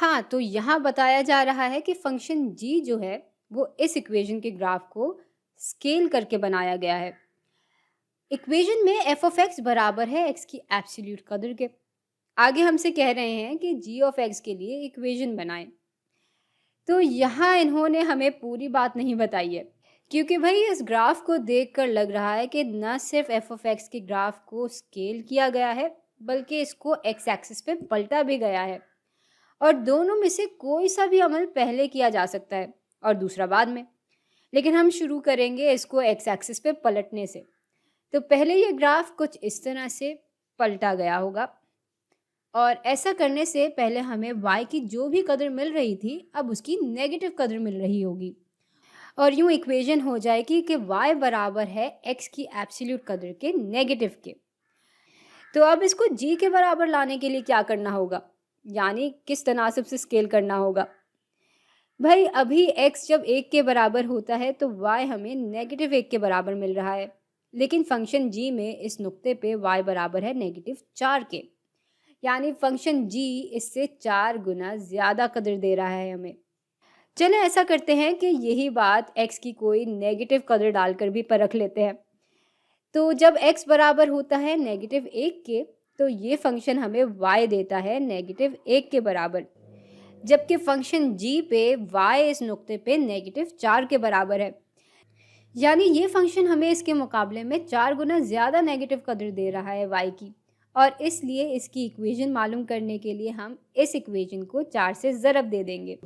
हाँ, तो यहाँ बताया जा रहा है कि फंक्शन g जो है वो इस इक्वेशन के ग्राफ को स्केल करके बनाया गया है। इक्वेशन में एफ ऑफ एक्स बराबर है एक्स की एब्सोल्यूट कदर के। आगे हमसे कह रहे हैं कि जी ऑफ एक्स के लिए इक्वेशन बनाएं। तो यहाँ इन्होंने हमें पूरी बात नहीं बताई है, क्योंकि भाई इस ग्राफ को देखकर लग रहा है कि न सिर्फ एफ ऑफ एक्स के ग्राफ को स्केल किया गया है, बल्कि इसको एक्स एक्सिस पे पलटा भी गया है। और दोनों में से कोई सा भी अमल पहले किया जा सकता है और दूसरा बाद में। लेकिन हम शुरू करेंगे इसको एक्स एक्सिस पे पलटने से। तो पहले ये ग्राफ कुछ इस तरह से पलटा गया होगा, और ऐसा करने से पहले हमें y की जो भी कदर मिल रही थी अब उसकी नेगेटिव कदर मिल रही होगी, और यूँ इक्वेशन हो जाएगी कि y बराबर है x की एब्सोल्यूट कदर के नेगेटिव के। तो अब इसको g के बराबर लाने के लिए क्या करना होगा, यानी किस तनासब से स्केल करना होगा। भाई अभी x जब 1 के बराबर होता है तो y हमें नेगेटिव 1 के बराबर मिल रहा है, लेकिन फंक्शन g में इस नुक्ते पे y बराबर है नेगेटिव 4 के, यानी फंक्शन g इससे 4 गुना ज़्यादा कदर दे रहा है हमें। चलें ऐसा करते हैं कि यही बात x की कोई नेगेटिव कदर डालकर भी परख लेते हैं। तो जब x बराबर होता है नेगेटिव 1 के, तो ये फंक्शन हमें y देता है नेगेटिव 1 के बराबर, जबकि फंक्शन g पे y इस नुक्ते पे नेगेटिव 4 के बराबर है, यानी ये फंक्शन हमें इसके मुकाबले में 4 गुना ज़्यादा नेगेटिव कदर दे रहा है y की। और इसलिए इसकी इक्वेशन मालूम करने के लिए हम इस इक्वेशन को 4 से ज़रब दे देंगे।